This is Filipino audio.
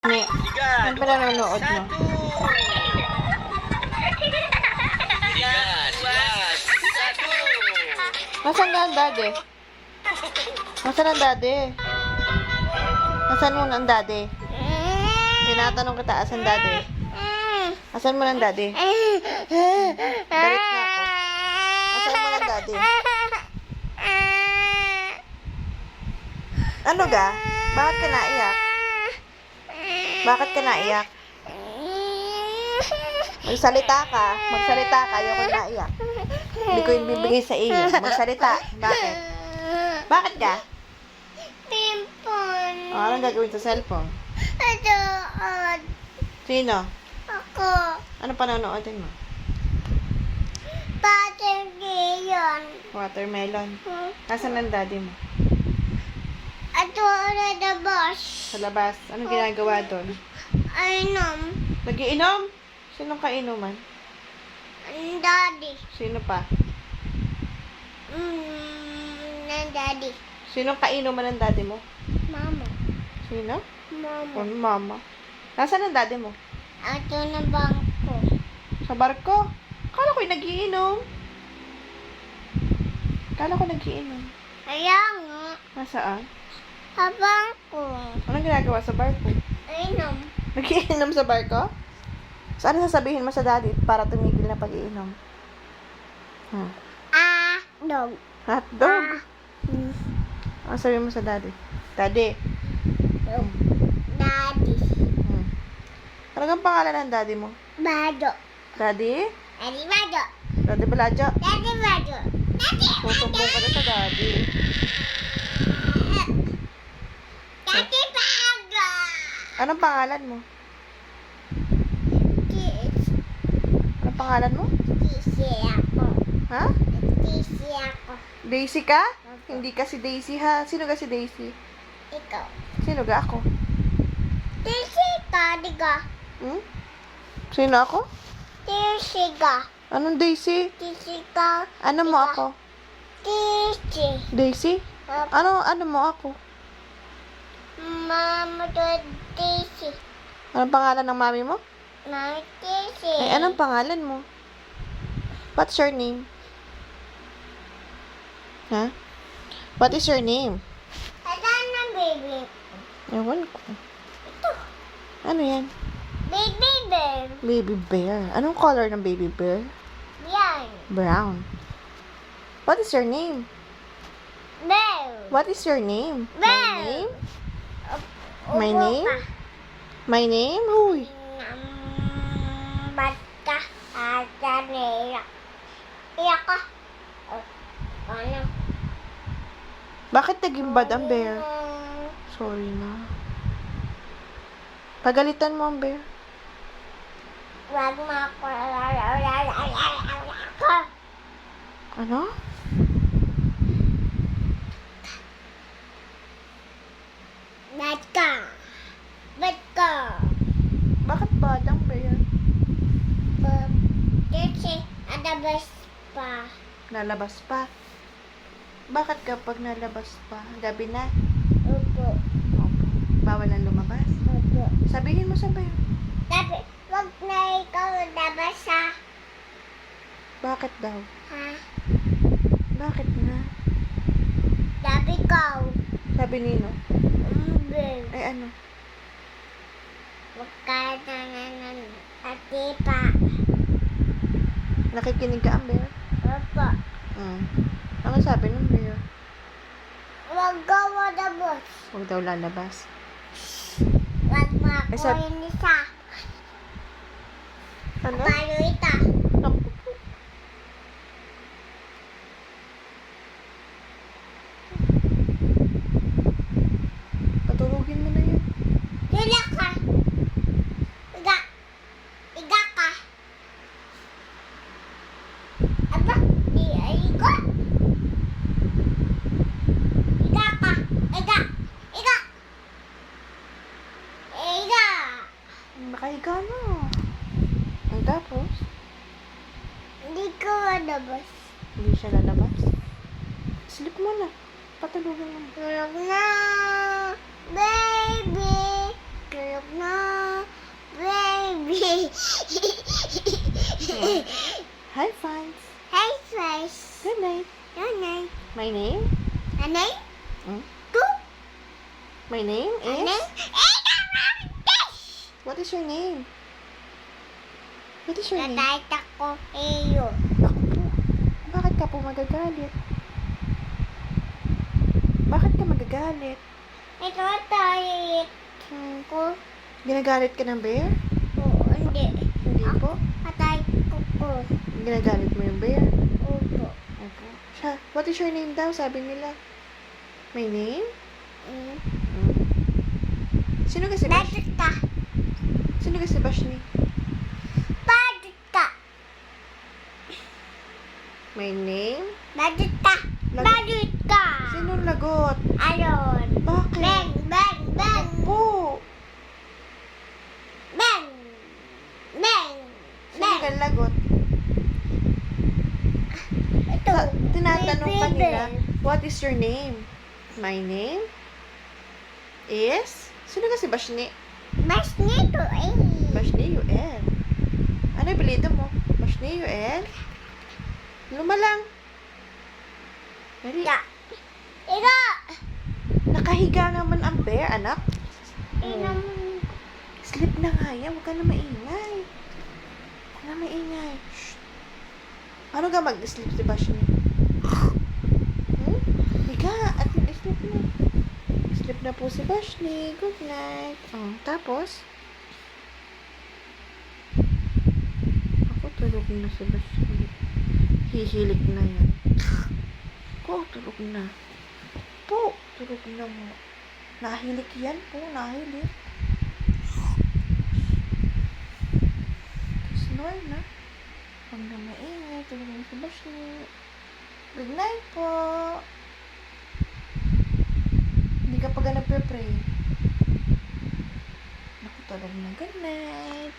Ne, ano pa nanonood mo? Nasaan nga ang daddy? Nasaan ang daddy? Nasaan mo ang daddy? Tinatanong kita, asan daddy? Asan mo ng daddy? Galit na ako. Asan mo ng daddy? Ano ga? Bakit ka naiyak? Bakit ka naiyak? Magsalita ka. Magsalita ka. Ayoko naiyak. Hindi ko yung bibigay sa iyo. Magsalita. Bakit? Bakit ka? Pimpon. Oh, anong gagawin sa cellphone? Adood. Sino? Ako. Ano panonoodin mo? Patergiyon. Watermelon. Nasaan ang daddy mo? Ato na the boss. Sa labas. Anong ginagawa doon? Ainom. Nagiinom? Sinong kainuman? Ang daddy. Sino pa? Ng daddy. Sinong kainuman ng daddy mo? Mama. Sino? Mama. Oh, mama. Nasaan ang daddy mo? Ato na bangko. Sa barko? Kala ko'y nagiinom. Kala ko nagiinom. Kaya nga. Nasaan? Sa bangko. Anong ginagawa sa barko? Ainom. Nagiinom sa barko? So, ano sasabihin mo sa daddy para tumigil na pag-iinom? Dog. Hotdog? Ano sabihin mo sa daddy? Daddy. Dog. Daddy. Ano ang pangalan ng daddy mo? Bado. Daddy? Daddy Bado. Daddy Balajo? Daddy Bado. Daddy Susumbong ka na sa daddy. Daddy Bado. Anong pangalan mo? Anong pangalan mo? Tisi ako. Ha? Tisi ako. Daisy ka? Hindi ka si Daisy ha? Sino ka si Daisy? Ikaw. Sino ka ako? Tisi ka, di ka. Sino ako? Tisi ka. Anong Daisy? Tisi ka. Ano mo ako? Tisi. Daisy? Ano mo ako? Mama to Tisi. Anong pangalan ng mami mo? Mama Tisi. Ay, anong pangalan mo? What's your name? Ha? What is your name? Asan ang baby? Ewan ko. Ano yan? Baby bear. Baby bear. Anong color ng baby bear? Yan. Brown. What is your name? Bear. What is your name? My Bear. name? Upo My name? ka. My name? Huy. Ba't ka? Asa nila. Iyak ka. Ano? Bakit naging bad ang bear? Sorry na. Pagalitan mo ang bear. Wag mo ako. Ano? Ba't ka? Ba't ka? Bakit bad ang bear? Kasi, adabas pa. Nalabas pa. Bakit kapag nalabas pa? Gabi na. Opo. Opo. Bawal ang lumabas. Opo. Sabihin mo sa bear. Dapat, wag na ikaw labas ha. Bakit daw? Ha? Bakit na? Dapat ikaw. Sabi nino. Umbil. Ay ano? Wag ka na ati pa. Nakikinig ka ang bear? Opo. Ano sabi ng bear? Wag ka labas. Huwag daw lalabas. Wag mo ako Ay, sab- inisa. Ano? Paano ita? Naku. Patulugin mo na yan. Lula ka. Iga. Iga ka. Aba, ay ko. Iga ka. Iga. Iga. Iga. Nakahiga na. Ang tapos, Hindi ko labas. hindi siya lalabas. Sleep mo na. Patulugin mo na. Tulog na. Baby. Tulog na. Hi, friends. Hey, face. Good night. Your name. My name? My name? Hmm? Go. My name My is? name? What is your name? What is your name? Natay ko iyo. Naku po. Bakit ka po magagalit? Bakit ka magagalit? Ito tayo ko. Ginagalit ka ng bear? Oo, hindi. Hindi po. Patay ko. Ginagalit mo yung bear? Opo. Opo. Siya, what is your name daw? Sabi nila. My name? Mm. Sino ka si Bash? Badut ka. Sino ka si Bash ni? Badut ka. My name? Badut ka. Lag- Badut ka. Sinong lagot? Ayon. Bakit? Bang, bang, bang. Po! Bang. Bang. Sino Bang. ka lagot? Ito. Tinatanong ka Baby. nila, what is your name? My name is? Sino ka si Bashni? Mas nito eh. Bashni UL. Ano yung apelyido mo? Bashni UL? Lumalang. Dali. Ya. Ika. Nakahiga naman ang bear, anak. Inam. Sleep na nga yan. Huwag ka na maingay. Huwag ka na maingay. Shh. Ano ka mag-sleep si Bashni? Higa. At mag-sleep na. Sleep na po si Bashni. Good night. Oh, tapos? Ako tulog na si Bashni. Hihilik na yan. Ako tulog na. Po, tulog na mo. Nahilik yan po. Nahilik. Snore na. Huwag na maingay. Tulog na si Bashni. Good night po. Hindi ka pa nagpe-pray. Naku, tulog na. Good night.